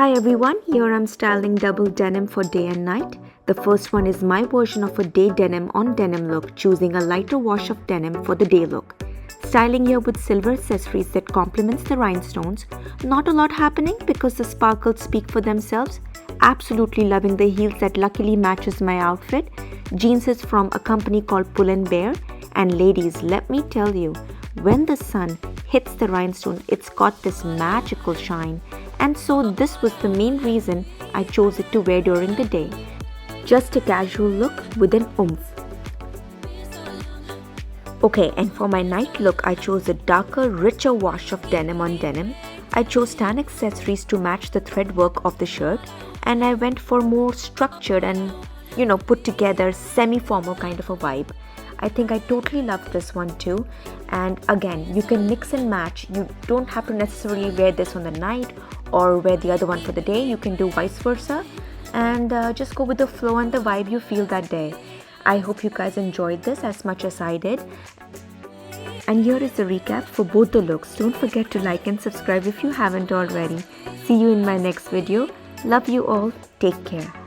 Hi everyone, here I'm styling double denim for day and night. The first one is my version of a day denim on denim look, choosing a lighter wash of denim for the day look. Styling here with silver accessories that complements the rhinestones. Not a lot happening because the sparkles speak for themselves. Absolutely loving the heels that luckily matches my outfit. Jeans is from a company called Pull&Bear. And ladies, let me tell you, when the sun hits the rhinestone, it's got this magical shine. And so this was the main reason I chose it to wear during the day. Just a casual look with an oomph. Okay, and for my night look, I chose a darker, richer wash of denim on denim. I chose tan accessories to match the thread work of the shirt, and I went for more structured and, put together semi-formal kind of a vibe. I think I totally love this one too. And again, you can mix and match. You don't have to necessarily wear this on the night or wear the other one for the day. You can do vice versa and just go with the flow and the vibe you feel that day. I hope you guys enjoyed this as much as I did. And here is the recap for both the looks. Don't forget to like and subscribe if you haven't already. See you in my next video. Love you all. Take care.